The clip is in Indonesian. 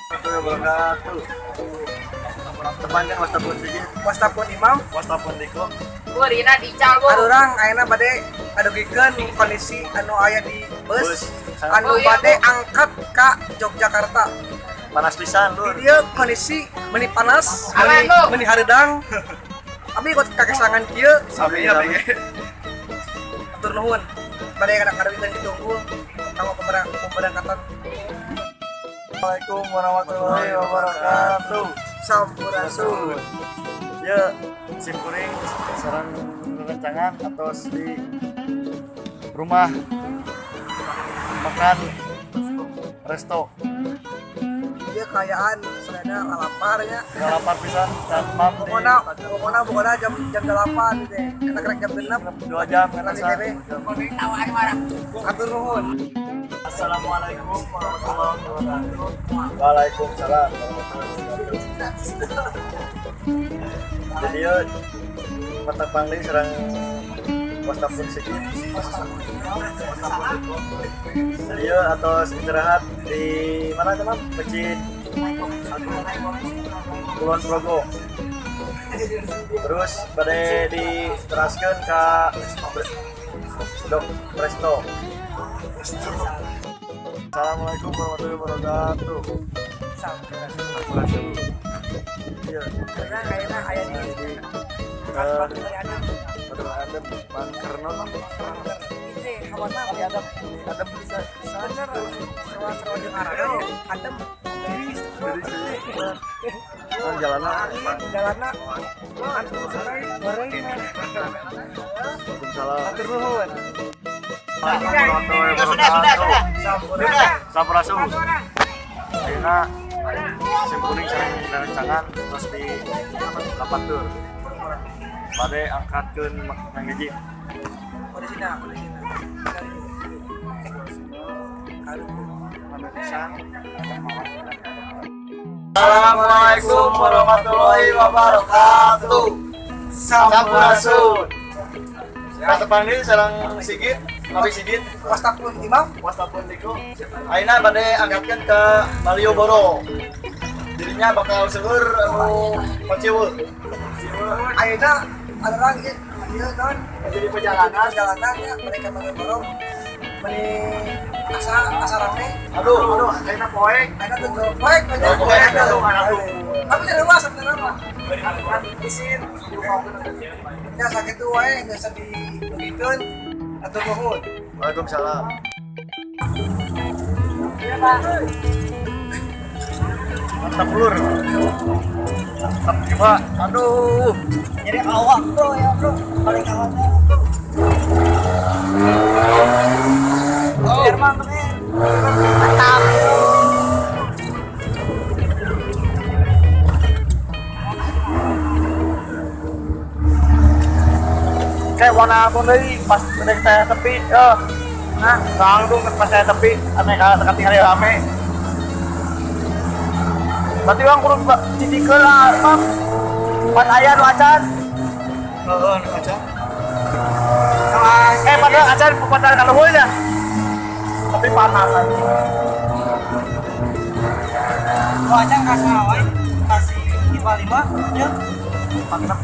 Wabarakatuh. Tepatnya wastapun sih. Wastapun Imam, Wastapun Diko. Kurina dical bu. urang ayeuna bade adugikeun kondisi anu aya di bus anu Oh, iya, bade Bu. angkat ka Yogyakarta. Panas pisan Di lur. dieu kondisi meuni panas, Aman, Bu. meuni hareudang. Abi ikut kakesangan kieu, Sami ya. atur nuhun. Bade kadang-kadang ditunggu kanggo pemberangkatan. Assalamualaikum warahmatullahi wabarakatuh. Sampurasun. Ya, simpuring sarang rencangan atau di rumah makan resto. Dia kayaan serena lalaparnya. Nggak lapar pisan dan mam di Pokoknya jam 8 gitu ya. Kita kerek jam 6. 2 jam kan Nanti TV. Tawar marah. Atur nuhun. Assalamualaikum warahmatullahi wabarakatuh. Waalaikumsalam warahmatullahi wabarakatuh. Jadi ya mata pangling serang wastapun segit. Jadi ya atau istirahat di mana teman? Masjid Kulon Progo. Terus pada diteraskan ke Dok Presto. Assalamualaikum warahmatullahi wabarakatuh. Sampurasun. Iya. Karena kayaknya aya di Batu Adem, Bang Kernon. ini kawanna di adem bisa bener sewa jeung arana adem Dari jalanan. jalanna antu sekali bareng. Waalaikumsalam. Atur nuhun. Warahmatullahi Sudah. wabarakatuh. Sampurasun. Ayeuna simpuring sering rencangan terus di Lapatur. Bade angkatkeun yang ngejip. Pada sini. Assalamualaikum warahmatullahi wabarakatuh. Sampurasun. Kata panggil sareng Sigit, Abi Sigit, Wastapun Imam, wastapun Diko. Ayeuna bade angkatkeun ke Malioboro. Dirinya bakal seueur anu Paciweu. ayeuna ada lagi ieu kan Jadi perjalanan. ya mereka bareng meni asa rame. Aduh, ayeuna poe. Ayeuna tuh poek aja. Aduh. Tapi dari luar sebenarnya mah. Isin. Ya sakit tuh wae geus dibegikeun atur nuhun. Waalaikumsalam. Mantap lur. Mantap jiwa. Aduh. Jadi awak bro ya bro, paling awak bro. Biar mantep nih. Mantap. Kayak warna aku nih pas naik saya tepi. Nah, langsung pas saya tepi, aneh kalau tekan hari rame. Berarti orang kurang cicikeun lah, Mam. Pan aya nu acan. Heeh, nu acan. Padahal acan pupatar ka luhur ya. Tapi panas kan. Lo aja kasih awal kasih 55 ya. Panas.